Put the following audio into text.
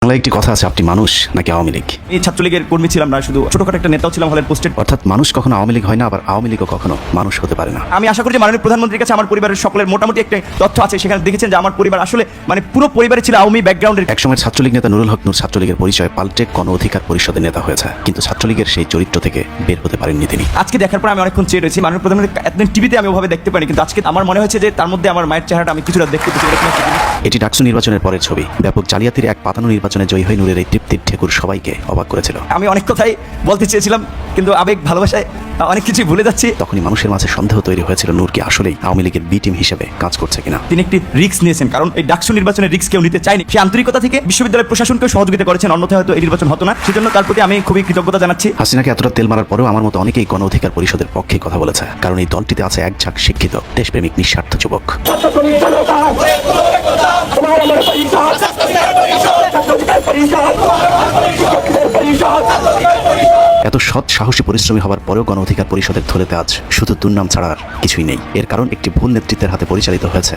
বাংলায় একটি কথা আছে, আপনি মানুষ নাকি আওয়ামী লীগ। এই ছাত্রলীগের কর্মী ছিলাম না, শুধু ছোটখাটো একটা নেতাও ছিলাম হলের পোস্টেড। অর্থাৎ মানুষ কখনো আওয়ামী লীগ হয় না, আবার আওয়ামী লীগও কখনো মানুষ হতে পারে না। আমি আশা করি যে মাননীয় প্রধানমন্ত্রীর কাছে আমার পরিবারের সকলের মোটামুটি একটা তথ্য আছে, সেখানে দেখেছেন যে আমার পরিবার আসলে মানে পুরো পরিবারে ছিল আওয়ামী ব্যাকগ্রাউন্ডের। একসময় ছাত্রলীগ নেতা নুরুল হক নূর ছাত্রলীগের পরিচয় পাল্টে গণ অধিকার পরিষদের নেতা হয়েছে, কিন্তু ছাত্রলীগের সেই চরিত্র থেকে বের হতে পারেননি তিনি। আজকে দেখার পর আমি অনেকক্ষণ চেয়ে রয়েছি, মাননীয় প্রধানমন্ত্রী এতদিন টিভিতে আমি ওভাবে দেখতে পাইনি, কিন্তু আজকে আমার মনে হয়েছে যে তার মধ্যে আমার মায়ের চেহারাটা আমি কিছুটা দেখতে পেয়েছি। এরকম একটা জিনিস। এটি ডাকসু নির্বাচনের পরের ছবি। ব্যাপক জালিয়াতির এক পাতানো নির্বাচনে জয়ী হয়ে নূরের এই তৃপ্তির ঠেকুর সবাইকে অবাক করেছিল। আমি অনেক কথাই বলতে চেয়েছিলাম, কিন্তু আবেগ ভালোবাসায় অনেক কিছুই ভুলে যাচ্ছি। তখনই মানুষের মাঝে সন্দেহ তৈরি হয়েছিল নূর কি আসলেই আওয়ামী লীগের বি টিম হিসেবে কাজ করছে কিনা। তিনি একটি রিস্ক নিয়েছেন, কারণ এই ডাকসু নির্বাচনের রিস্ক কেউ নিতে চায়নি। সেই আন্তরিকতা থেকে বিশ্ববিদ্যালয় প্রশাসনকে সহযোগিতা করেছেন, অন্যথায় হয়তো এই নির্বাচন হতো না। সেজন্য তার প্রতি আমি খুবই কৃতজ্ঞতা জানাচ্ছি। হাসিনাকে এতটা তেল মারার পরেও আমার মতো অনেকেই গণ অধিকার পরিষদের পক্ষে কথা বলেছে, কারণ এই দলটিতে আছে এক ঝাঁক শিক্ষিত দেশপ্রেমিক নিঃস্বার্থ যুবক। এত সৎ সাহসী পরিশ্রমী হবার পরেও গণ অধিকার পরিষদের থলেতে আজ শুধু দুর্নাম ছাড়া আর কিছুই নেই। এর কারণ একটি ভুল নেতৃত্বের হাতে পরিচালিত হয়েছে